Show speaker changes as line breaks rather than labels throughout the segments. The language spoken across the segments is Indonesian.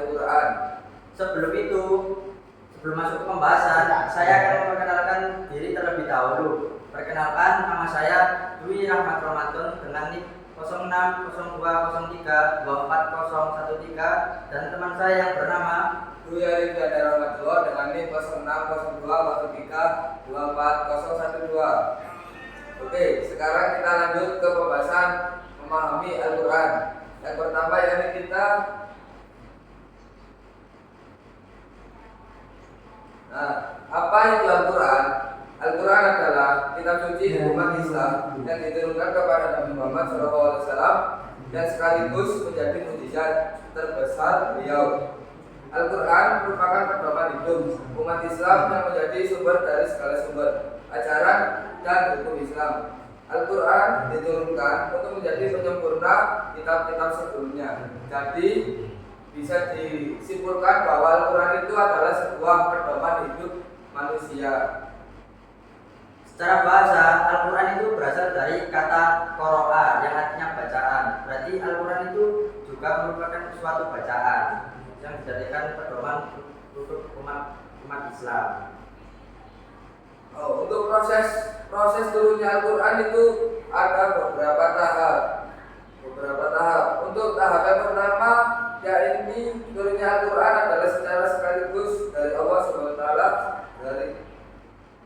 Al-Quran.
Sebelum masuk ke pembahasan, saya akan memperkenalkan diri terlebih dahulu. Perkenalkan, nama saya Dwi Rahmat Ramadan dengan NIK 0602032413 dan teman saya yang bernama
Dwi Arif Yadar Rahmatullah dengan NIK 0602032413. Oke, sekarang kita lanjut ke pembahasan memahami Al-Quran. Yang pertama yakni kita apa itu Al-Quran? Al-Quran adalah kitab suci umat Islam yang diturunkan kepada Nabi Muhammad SAW dan sekaligus menjadi mukjizat terbesar beliau. Al-Quran merupakan pedoman hidup umat Islam yang menjadi sumber dari segala sumber ajaran dan hukum Islam. Al-Quran diturunkan untuk menjadi penyempurna kitab-kitab sebelumnya. Jadi bisa disimpulkan bahwa Al-Quran itu adalah sebuah pedoman hidup manusia.
Secara bahasa, Al-Quran itu berasal dari kata qoro'a yang artinya bacaan. Berarti Al-Quran itu juga merupakan suatu bacaan yang dijadikan pedoman untuk umat Islam.
Untuk proses turunnya Al-Quran itu ada beberapa tahap. Untuk tahap yang pertama, yakni turunnya Al-Quran adalah secara sekaligus dari Allah SWT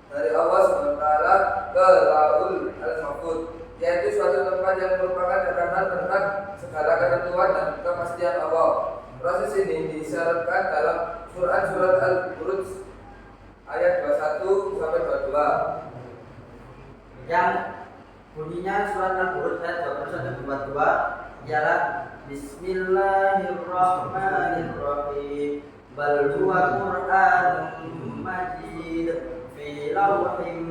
dari Allah SWT ke Laul Al-Mahfud, yaitu suatu tempat yang merupakan catatan tentang segala ketentuan dan kepastian Allah. Proses ini disyaratkan dalam surat Al-Buruj ayat 21 sampai 22.
Yang bunyinya surat Al-Buruj ayat 21 22 ialah Bismillahirrahmanirrahim. Bal huwa Qur'anun Majid fi lauhin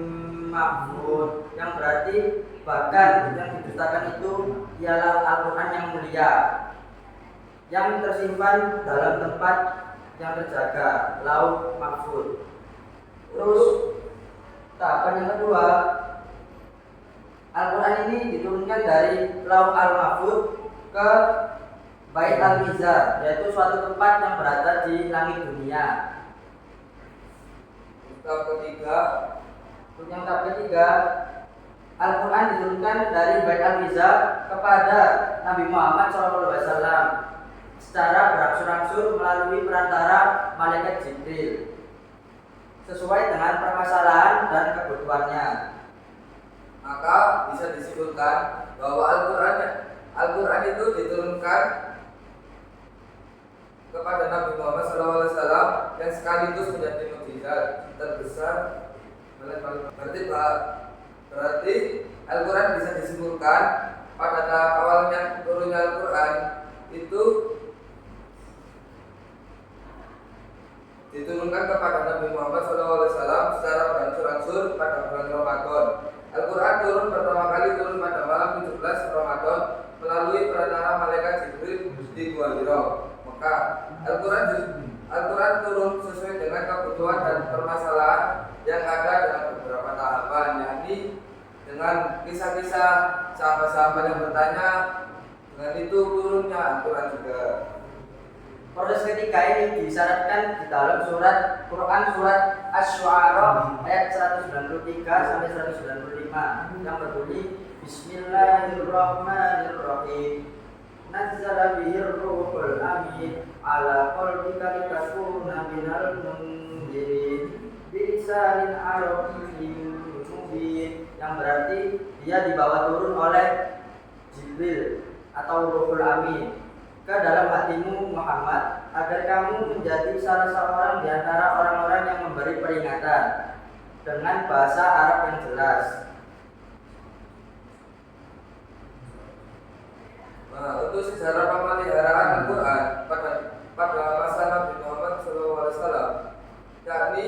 mahfuz, yang berarti bahkan yang didustakan itu ialah Al-Quran yang mulia yang tersimpan dalam tempat yang terjaga, lauh mahfuz. Terus tahapan yang kedua, Al-Quran ini diturunkan dari lauh al-mahfuz ke Bait al-Mizar, yaitu suatu tempat yang berada di langit dunia. Tahap ketiga, Al-Quran diturunkan dari Bait al-Mizar kepada Nabi Muhammad SAW secara berangsur-angsur melalui perantara malaikat Jibril sesuai dengan permasalahan dan kebutuhannya.
Maka bisa disimpulkan bahwa Al-Quran itu diturunkan kepada Nabi Muhammad SAW yang sekaligus menjadi mukjizat terbesar. Berarti Al-Quran bisa disimpulkan pada tahap awalnya turunnya Al-Quran itu diturunkan kepada Nabi Muhammad SAW secara berangsur-angsur pada bulan Ramadan. Al-Quran pertama kali turun pada malam 17 Ramadan melalui perantara malaikat Jibril di Gua Hira, Mekah. Al-Quran turun sesuai dengan kebutuhan dan permasalahan yang ada dalam beberapa tahapan, yakni dengan kisah-kisah sahabat-sahabat yang bertanya, dengan itu turunnya Al-Quran juga.
Proses ketiga ini disyaratkan di dalam surat Quran surat Asy-Syu'ara ayat 193 sampai 195 yang berbunyi Bismillahirrahmanirrahim. Nazzala bihir ruhul amin ala qalbika litakuna minal munzirin bilisanin arabiyyin mubin, yang berarti dia dibawa turun oleh Jibril atau Ruhul Amin ke dalam hatimu Muhammad agar kamu menjadi salah seorang di antara orang-orang yang memberi peringatan dengan bahasa Arab yang jelas.
Untuk sejarah pemeliharaan Al-Quran pada masa Nabi Muhammad SAW, yakni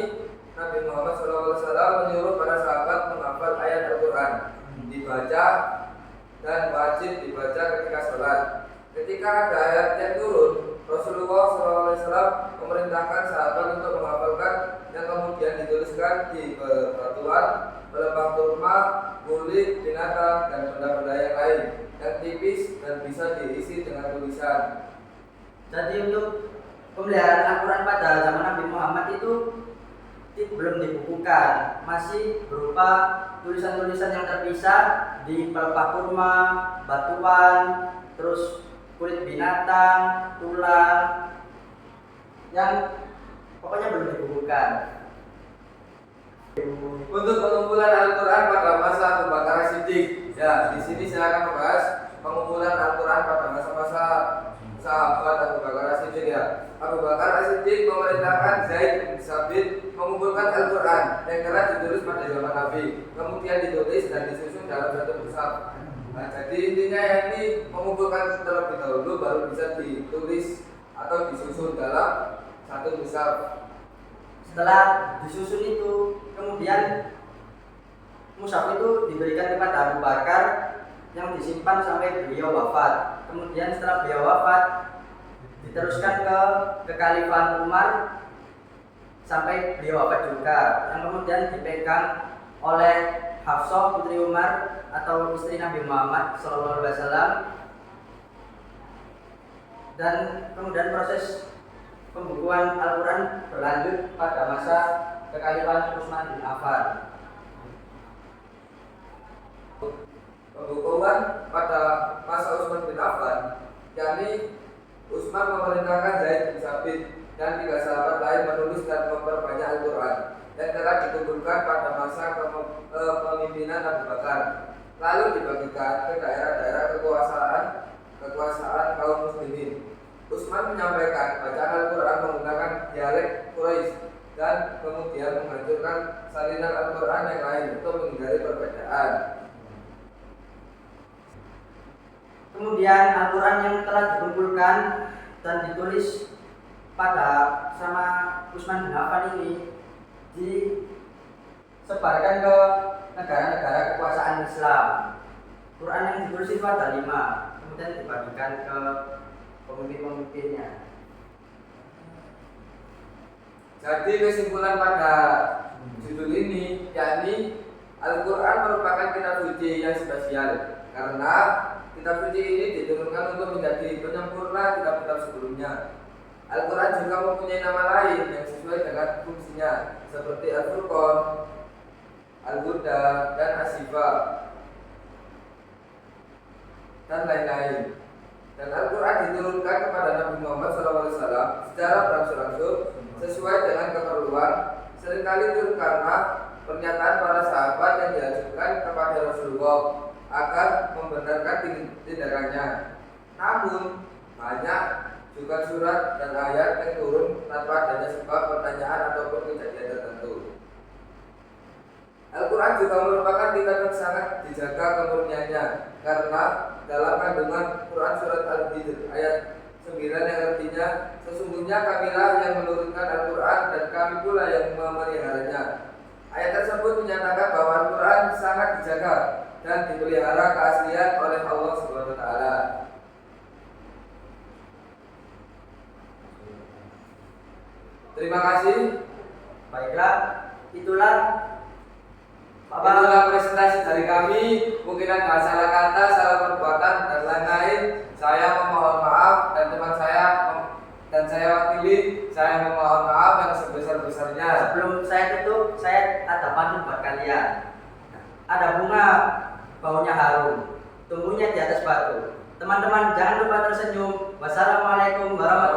Nabi Muhammad SAW menyuruh para sahabat menghafal ayat Al-Quran, dibaca dan wajib dibaca ketika sholat. Ketika ada ayat yang turun, Rasulullah SAW memerintahkan sahabat untuk menghafalkan yang kemudian dituliskan di bebatuan, pelepah kurma, kulit, binatang, dan benda-benda yang lain yang tipis dan bisa diisi dengan tulisan.
Jadi untuk pemeliharaan Al-Quran pada zaman Nabi Muhammad itu belum dibukukan, masih berupa tulisan-tulisan yang terpisah di pelepah kurma, batuan, terus kulit binatang, tulang, yang pokoknya belum dibukukan.
Untuk pengumpulan Al-Quran pada masa Abu Bakar As-Siddiq, ya di sini saya akan membahas pengumpulan Al-Quran pada masa-masa sahabat Abu Bakar As-Siddiq ya. Abu Bakar As-Siddiq memerintahkan Zaid bin Sabit mengumpulkan Al-Quran yang telah ditulis pada zaman Nabi, kemudian ditulis dan disusun dalam satu mushaf. Nah, jadi intinya yang ini mengumpulkan terlebih dahulu baru bisa ditulis atau disusun dalam satu mushaf.
Setelah disusun itu, kemudian mushaf itu diberikan kepada Abu Bakar yang disimpan sampai beliau wafat. Kemudian setelah beliau wafat, diteruskan ke kekhalifahan Umar sampai beliau wafat juga, yang kemudian dipegang oleh Hafsah putri Umar atau istri Nabi Muhammad SAW. Dan kemudian proses pembukuan Al-Quran berlanjut pada masa kekhalifahan Utsman bin Affan.
Pembukuan pada masa Utsman bin Affan, yakni Utsman memerintahkan Zaid bin Sabit dan 3 sahabat lain menulis dan memperbanyak Al-Quran yang telah dikumpulkan pada masa kepemimpinan Abu Bakar, lalu dibagikan ke daerah-daerah kekuasaan kaum muslimin. Utsman menyampaikan bacaan Al-Quran menggunakan dialek Quraisy dan kemudian menghancurkan salinan Al-Quran yang lain untuk menghindari perbedaan.
Kemudian Al-Quran yang telah dikumpulkan dan ditulis pada sama Utsman bin Affan ini disebarkan ke negara-negara kekuasaan Islam. Quran yang ditulis itu ada 5, kemudian dibagikan ke pemimpin-pemimpinnya.
Jadi kesimpulan pada judul ini, yakni Al-Quran merupakan kitab suci yang spesial karena kitab suci ini diturunkan untuk menjadi penyempurna kitab-kitab sebelumnya. Al-Quran juga mempunyai nama lain yang sesuai dengan fungsinya, seperti Al-Furqan, Al-Huda, dan As-Shifa, dan lain-lain. Dan Al-Quran diturunkan kepada Nabi Muhammad SAW secara berangsur-angsur sesuai dengan keperluan, seringkali turun karena pernyataan para sahabat yang diajukan kepada Rasulullah agar membenarkan tindakannya. Namun banyak juga surat dan ayat yang turun tanpa adanya sebab pertanyaan ataupun kejadian tertentu. Al-Quran juga merupakan kitab yang sangat dijaga kemurniannya karena dalam kandungan Quran surat Al-Hijr ayat 9 yang artinya sesungguhnya kamilah yang menurunkan Al-Quran dan kami pula yang memeliharanya. Ayat tersebut menyatakan bahwa Al-Quran sangat dijaga dan dipelihara keaslian oleh Allah Subhanahu wa taala. Terima kasih.
Baiklah, itulah
presentasi dari kami. Mungkin ada salah kata, salah perbuatan dan lain-lain. Saya memohon maaf dan teman saya dan saya wakili. Saya memohon maaf yang sebesar-besarnya.
Sebelum saya tutup, saya ada pantun buat kalian. Ada bunga, baunya harum, tumbuhnya di atas batu. Teman-teman jangan lupa tersenyum. Wassalamualaikum warahmatullahi wabarakatuh.